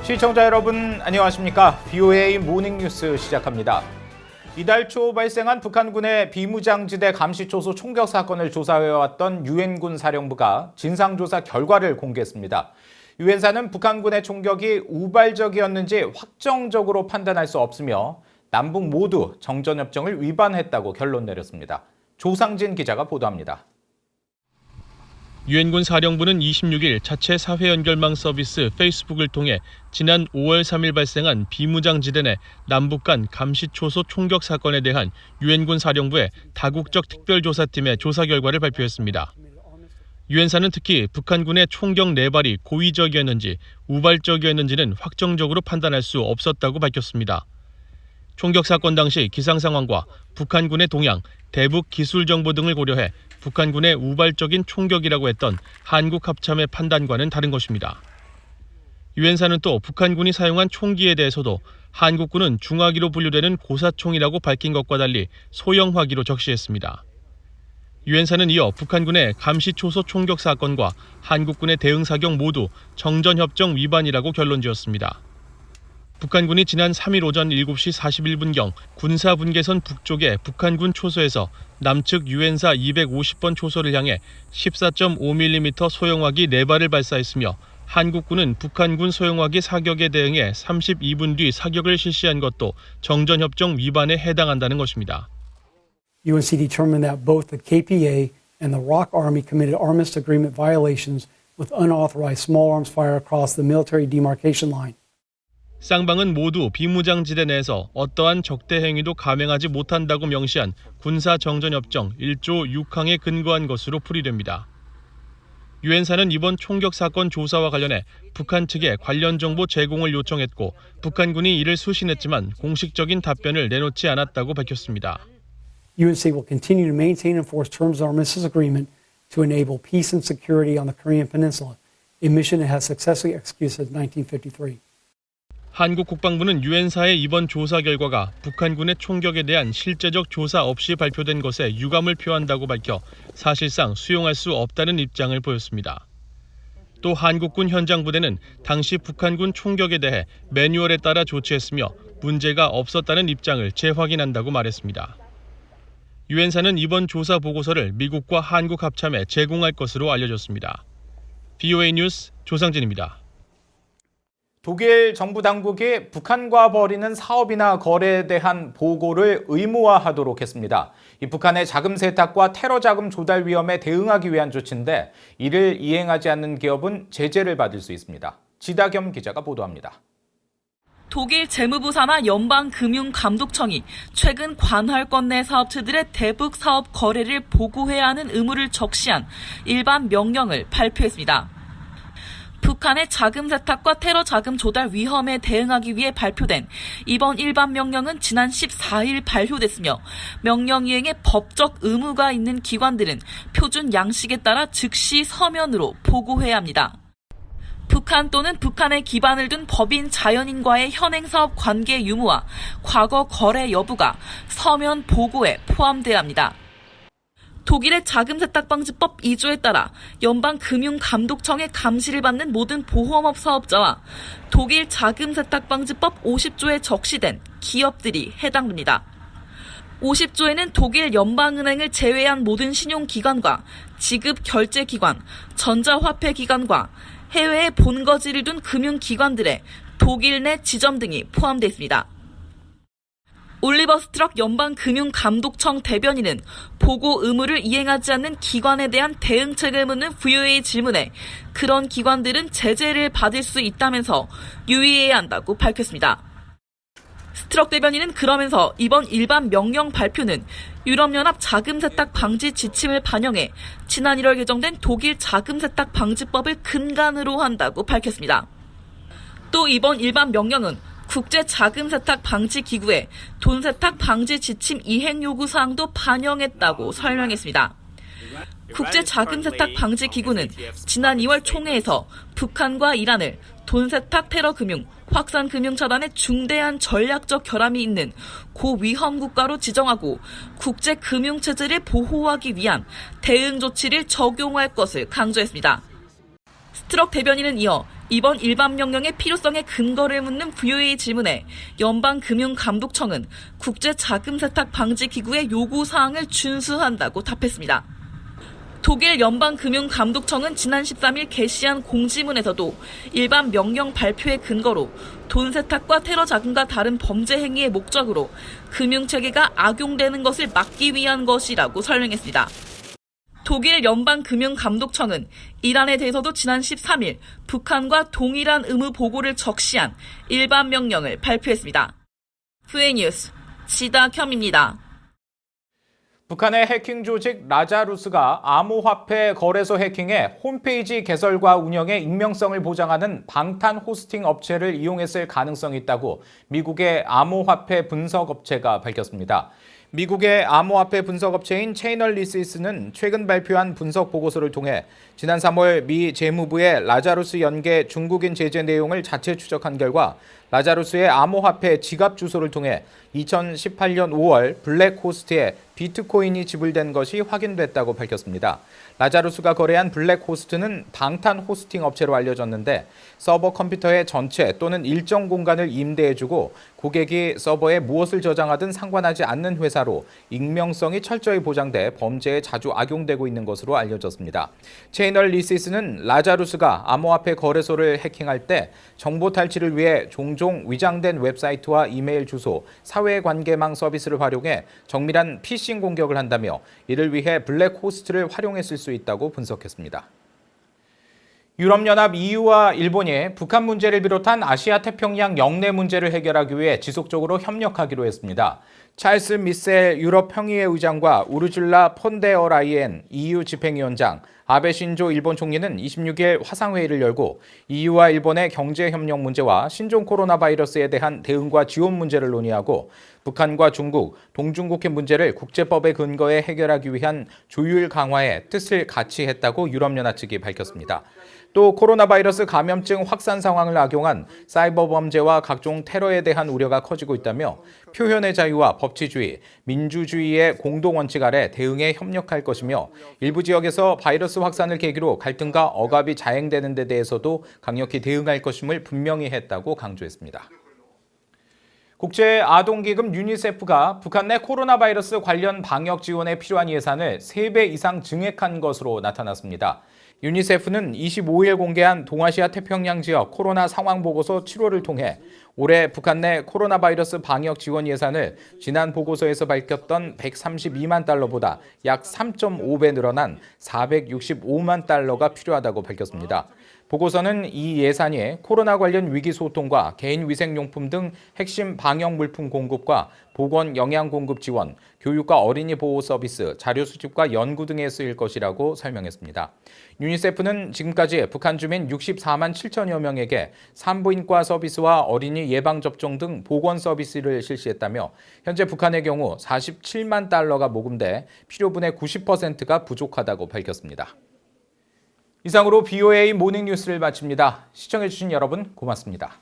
시청자 여러분 안녕하십니까? VOA 모닝뉴스 시작합니다. 이달 초 발생한 북한군의 비무장지대 감시초소 총격 사건을 조사해왔던 유엔군 사령부가 진상조사 결과를 공개했습니다. 유엔사는 북한군의 총격이 우발적이었는지 확정적으로 판단할 수 없으며 남북 모두 정전협정을 위반했다고 결론 내렸습니다. 조상진 기자가 보도합니다. 유엔군 사령부는 26일 자체 사회 연결망 서비스 페이스북을 통해 지난 5월 3일 발생한 비무장지대 내 남북 간 감시초소 총격 사건에 대한 유엔군 사령부의 다국적 특별조사팀의 조사 결과를 발표했습니다. 유엔사는 특히 북한군의 총격 4발이 고의적이었는지 우발적이었는지는 확정적으로 판단할 수 없었다고 밝혔습니다. 총격 사건 당시 기상 상황과 북한군의 동향, 대북 기술 정보 등을 고려해 북한군의 우발적인 총격이라고 했던 한국 합참의 판단과는 다른 것입니다. 유엔사는 또 북한군이 사용한 총기에 대해서도 한국군은 중화기로 분류되는 고사총이라고 밝힌 것과 달리 소형화기로 적시했습니다. 유엔사는 이어 북한군의 감시초소 총격 사건과 한국군의 대응 사격 모두 정전협정 위반이라고 결론지었습니다. 북한군이 지난 3일 오전 7시 41분경 군사분계선 북쪽의 북한군 초소에서 남측 유엔사 250번 초소를 향해 14.5mm 소형화기 4발을 발사했으며 한국군은 북한군 소형화기 사격에 대응해 32분 뒤 사격을 실시한 것도 정전협정 위반에 해당한다는 것입니다. UNC determined that both the KPA and the ROK Army committed armistice agreement violations with unauthorized small arms fire across the military demarcation line. 쌍방은 모두 비무장지대 내에서 어떠한 적대 행위도 감행하지 못한다고 명시한 군사정전협정 1조 6항에 근거한 것으로 풀이됩니다. 유엔사는 이번 총격 사건 조사와 관련해 북한 측에 관련 정보 제공을 요청했고 북한군이 이를 수신했지만 공식적인 답변을 내놓지 않았다고 밝혔습니다. UNC will continue to maintain and enforce terms of the armistice agreement to enable peace and security on the Korean Peninsula, a mission it has successfully executed since 1953. 한국 국방부는 유엔사의 이번 조사 결과가 북한군의 총격에 대한 실제적 조사 없이 발표된 것에 유감을 표한다고 밝혀 사실상 수용할 수 없다는 입장을 보였습니다. 또 한국군 현장 부대는 당시 북한군 총격에 대해 매뉴얼에 따라 조치했으며 문제가 없었다는 입장을 재확인한다고 말했습니다. 유엔사는 이번 조사 보고서를 미국과 한국 합참에 제공할 것으로 알려졌습니다. VOA 뉴스 조상진입니다. 독일 정부 당국이 북한과 벌이는 사업이나 거래에 대한 보고를 의무화하도록 했습니다. 이 북한의 자금 세탁과 테러 자금 조달 위험에 대응하기 위한 조치인데 이를 이행하지 않는 기업은 제재를 받을 수 있습니다. 지다겸 기자가 보도합니다. 독일 재무부 산하 연방금융감독청이 최근 관할권 내 사업체들의 대북 사업 거래를 보고해야 하는 의무를 적시한 일반 명령을 발표했습니다. 북한의 자금 세탁과 테러 자금 조달 위험에 대응하기 위해 발표된 이번 일반 명령은 지난 14일 발효됐으며 명령 이행에 법적 의무가 있는 기관들은 표준 양식에 따라 즉시 서면으로 보고해야 합니다. 북한 또는 북한에 기반을 둔 법인 자연인과의 현행사업 관계 유무와 과거 거래 여부가 서면 보고에 포함돼야 합니다. 독일의 자금세탁방지법 2조에 따라 연방금융감독청의 감시를 받는 모든 보험업 사업자와 독일 자금세탁방지법 50조에 적시된 기업들이 해당됩니다. 50조에는 독일 연방은행을 제외한 모든 신용기관과 지급결제기관, 전자화폐기관과 해외에 본거지를 둔 금융기관들의 독일 내 지점 등이 포함되어 있습니다. 올리버 스트럭 연방금융감독청 대변인은 보고 의무를 이행하지 않는 기관에 대한 대응책을 묻는 VOA 질문에 그런 기관들은 제재를 받을 수 있다면서 유의해야 한다고 밝혔습니다. 스트럭 대변인은 그러면서 이번 일반 명령 발표는 유럽연합 자금세탁 방지 지침을 반영해 지난 1월 개정된 독일 자금세탁 방지법을 근간으로 한다고 밝혔습니다. 또 이번 일반 명령은 국제자금세탁방지기구의 돈세탁 방지 지침 이행 요구 사항도 반영했다고 설명했습니다. 국제자금세탁방지기구는 지난 2월 총회에서 북한과 이란을 돈세탁 테러 금융, 확산 금융 차단에 중대한 전략적 결함이 있는 고위험 국가로 지정하고 국제 금융 체제를 보호하기 위한 대응 조치를 적용할 것을 강조했습니다. 스트럭 대변인은 이어 이번 일반 명령의 필요성에 근거를 묻는 VOA 질문에 연방금융감독청은 국제자금세탁방지기구의 요구사항을 준수한다고 답했습니다. 독일 연방금융감독청은 지난 13일 게시한 공지문에서도 일반 명령 발표의 근거로 돈 세탁과 테러 자금과 다른 범죄 행위의 목적으로 금융체계가 악용되는 것을 막기 위한 것이라고 설명했습니다. 독일 연방금융감독청은 이란에 대해서도 지난 13일 북한과 동일한 의무 보고를 적시한 일반 명령을 발표했습니다. VOA 뉴스 지다겸입니다. 북한의 해킹 조직 라자루스가 암호화폐 거래소 해킹에 홈페이지 개설과 운영의 익명성을 보장하는 방탄 호스팅 업체를 이용했을 가능성이 있다고 미국의 암호화폐 분석 업체가 밝혔습니다. 미국의 암호화폐 분석업체인 체이널리시스는 최근 발표한 분석 보고서를 통해 지난 3월 미 재무부의 라자루스 연계 중국인 제재 내용을 자체 추적한 결과 라자루스의 암호화폐 지갑 주소를 통해 2018년 5월 블랙호스트에 비트코인이 지불된 것이 확인됐다고 밝혔습니다. 라자루스가 거래한 블랙호스트는 방탄 호스팅 업체로 알려졌는데 서버 컴퓨터의 전체 또는 일정 공간을 임대해주고 고객이 서버에 무엇을 저장하든 상관하지 않는 회사로 익명성이 철저히 보장돼 범죄에 자주 악용되고 있는 것으로 알려졌습니다. 체이널리시스는 라자루스가 암호화폐 거래소를 해킹할 때 정보 탈취를 위해 종종 위장된 웹사이트와 이메일 주소, 사회관계망 서비스를 활용해 정밀한 피싱 공격을 한다며 이를 위해 블랙호스트를 활용했을 수 있다고 분석했습니다. 유럽연합 EU와 일본이 북한 문제를 비롯한 아시아 태평양 영내 문제를 해결하기 위해 지속적으로 협력하기로 했습니다. 찰스 미셀 유럽 평의회 의장과 우르줄라 폰데어 라이엔 EU 집행위원장, 아베 신조 일본 총리는 26일 화상회의를 열고 EU와 일본의 경제협력 문제와 신종 코로나 바이러스에 대한 대응과 지원 문제를 논의하고 북한과 중국, 동중국해 문제를 국제법에 근거해 해결하기 위한 조율 강화에 뜻을 같이 했다고 유럽연합 측이 밝혔습니다. 또 코로나 바이러스 감염증 확산 상황을 악용한 사이버 범죄와 각종 테러에 대한 우려가 커지고 있다며 표현의 자유와 법치주의, 민주주의의 공동 원칙 아래 대응에 협력할 것이며 일부 지역에서 바이러스 확산을 계기로 갈등과 억압이 자행되는 데 대해서도 강력히 대응할 것임을 분명히 했다고 강조했습니다. 국제아동기금 유니세프가 북한 내 코로나 바이러스 관련 방역 지원에 필요한 예산을 3배 이상 증액한 것으로 나타났습니다. 유니세프는 25일 공개한 동아시아 태평양 지역 코로나 상황 보고서 7호를 통해 올해 북한 내 코로나 바이러스 방역 지원 예산을 지난 보고서에서 밝혔던 132만 달러보다 약 3.5배 늘어난 465만 달러가 필요하다고 밝혔습니다. 보고서는 이 예산이 코로나 관련 위기 소통과 개인 위생용품 등 핵심 방역 물품 공급과 보건 영양 공급 지원, 교육과 어린이 보호 서비스, 자료 수집과 연구 등에 쓰일 것이라고 설명했습니다. 유니세프는 지금까지 북한 주민 64만 7천여 명에게 산부인과 서비스와 어린이 예방접종 등 보건 서비스를 실시했다며 현재 북한의 경우 47만 달러가 모금돼 필요분의 90%가 부족하다고 밝혔습니다. 이상으로 VOA 모닝뉴스를 마칩니다. 시청해주신 여러분 고맙습니다.